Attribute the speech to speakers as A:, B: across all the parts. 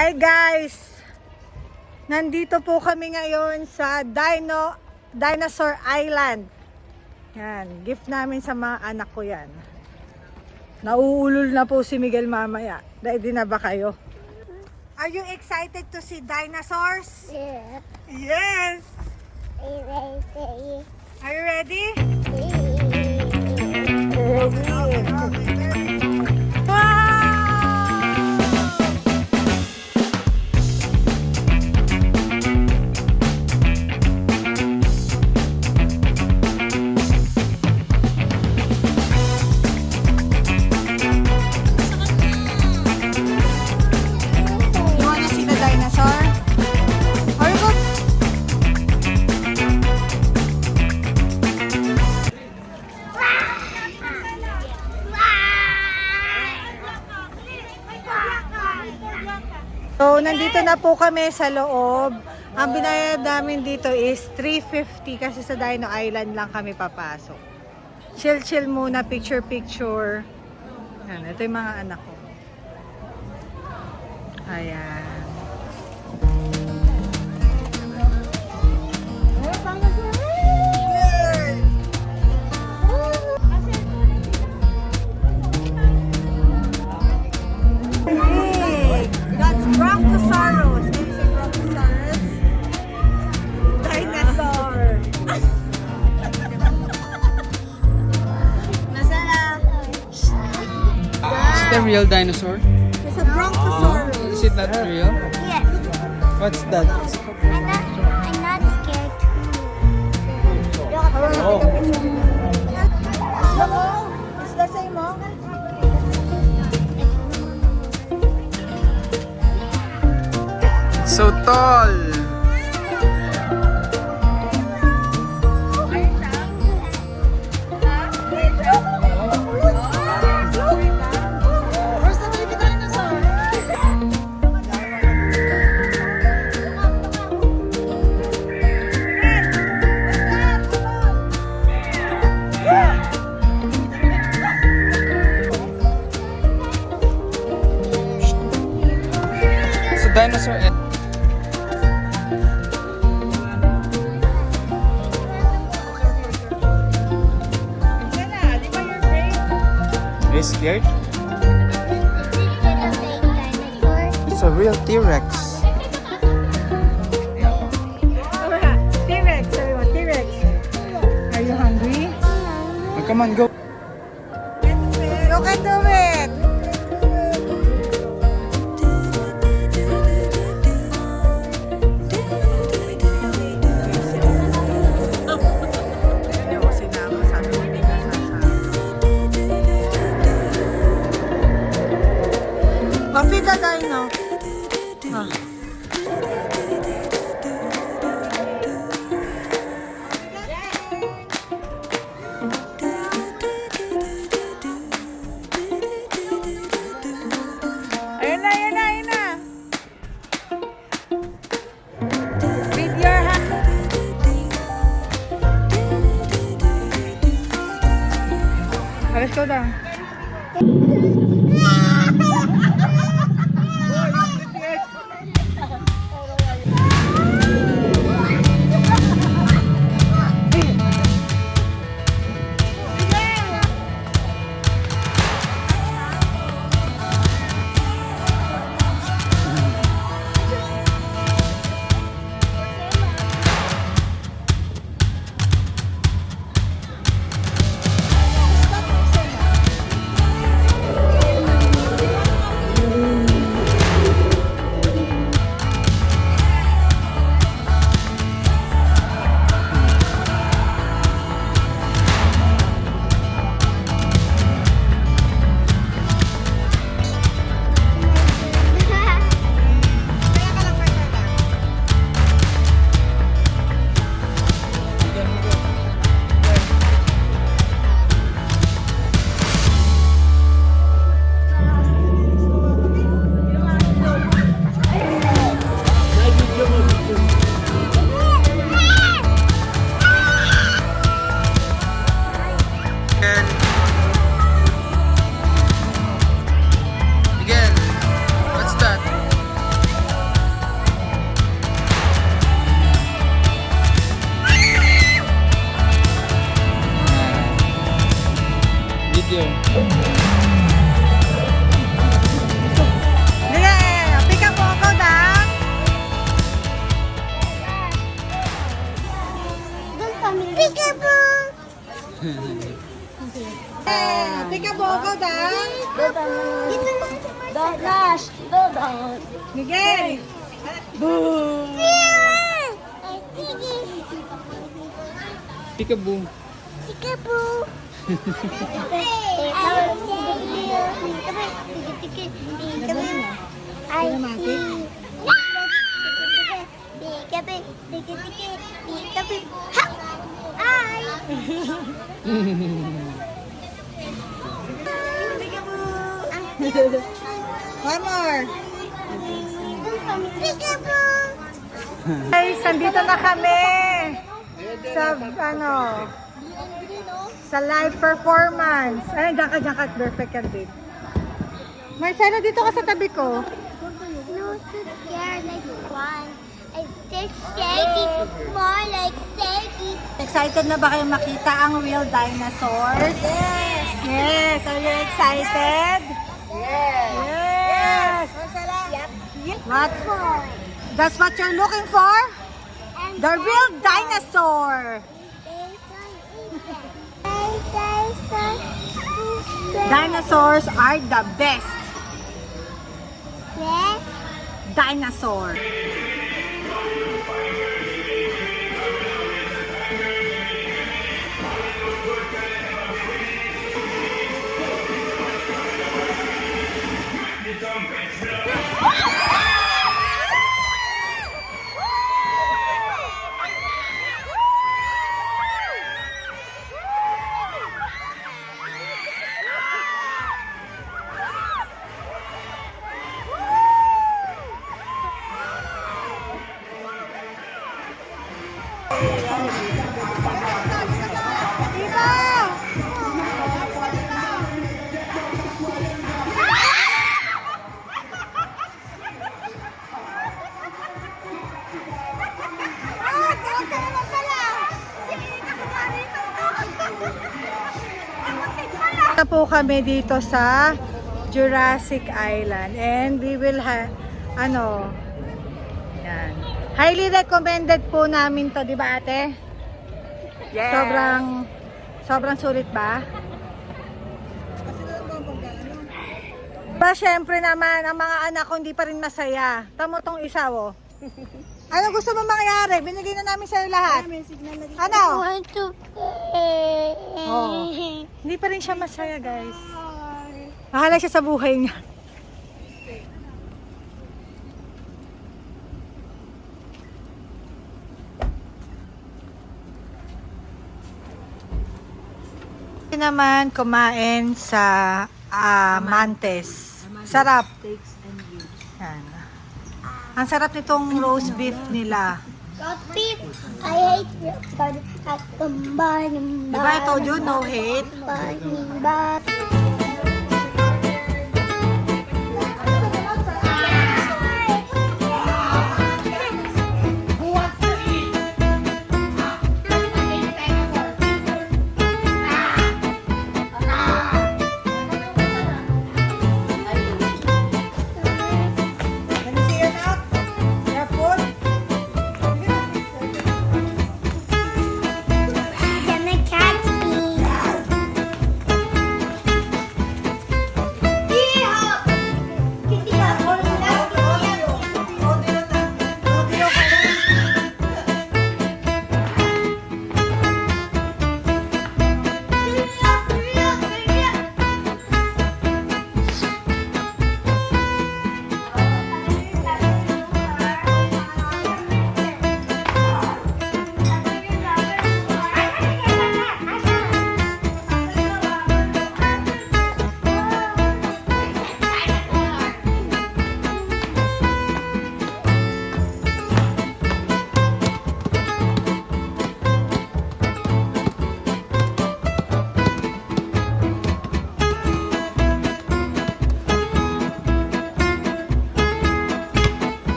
A: Hi guys! Nandito po kami ngayon sa Dinosaur Island. Yan, gift namin sa mga anak ko yan. Nauulol na po si Miguel mamaya. Ready na ba kayo? Are you excited to see dinosaurs?
B: Yeah.
A: Yes! Are you ready? So, nandito na po kami sa loob. Ang binayad namin dito is $350 kasi sa Dino Island lang kami papasok. Chill muna, picture. Yan, ito yung mga anak ko. Ayan. That's Brontosaurus. Can you say Brontosaurus? Dinosaur. Nasaan?
C: Is it a real dinosaur?
A: It's a Brontosaurus.
C: Is it not real?
B: Yes.
C: What's that?
B: I'm not scared too.
C: Oh.
A: Hello? It's the same, oh?
C: So tall! So dinosaur. Are you scared? It's a real T-Rex.
A: T-Rex. T-Rex. Are you hungry?
C: Oh, come on, go.
A: You can do it. Coffee the dino. Ayun na. With your hand. Let's go down. Peekaboo, go down.
B: Dash.
A: Miguel. Boo.
C: Peekaboo.
A: One more. Guys, nandito na kami sa sa live performance. Ay, diyan ka, perfect yan, babe. Marcelo, dito ka sa tabi ko.
B: No, too scared like one. I'm just shaking, more like shaking.
A: Excited na ba kayo makita ang real dinosaurs?
B: Yes.
A: Yes, are you excited?
B: Yes.
A: Yes.
B: Yep.
A: What? That's what you're looking for?
B: And
A: The real dinosaur. Dinosaurs are the best.
B: Yes.
A: Dinosaur. Na po kami dito sa Jurassic Island and we will yan. Highly recommended po namin to, di ba ate?
C: Yes.
A: Sobrang sulit ba? Ba, syempre naman, ang mga anak ko hindi pa rin masaya. Tamo tong isa, oh. Ano gusto mo mangyari? Binigay na namin sa'yo lahat. Ano?
B: Want to play.
A: Oh. Hindi pa rin siya masaya, guys. Bahala siya sa buhay niya. Naman kumain sa Mantes. Sarap. Yan. Ang sarap nitong roast beef nila.
B: Beef. I hate it. But combining
A: Diba I told you, no hate?
B: but
A: Can you see your mouth? Your food?
B: gonna catch me.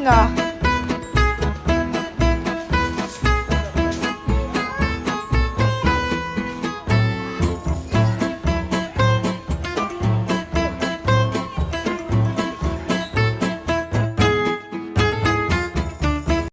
A: na.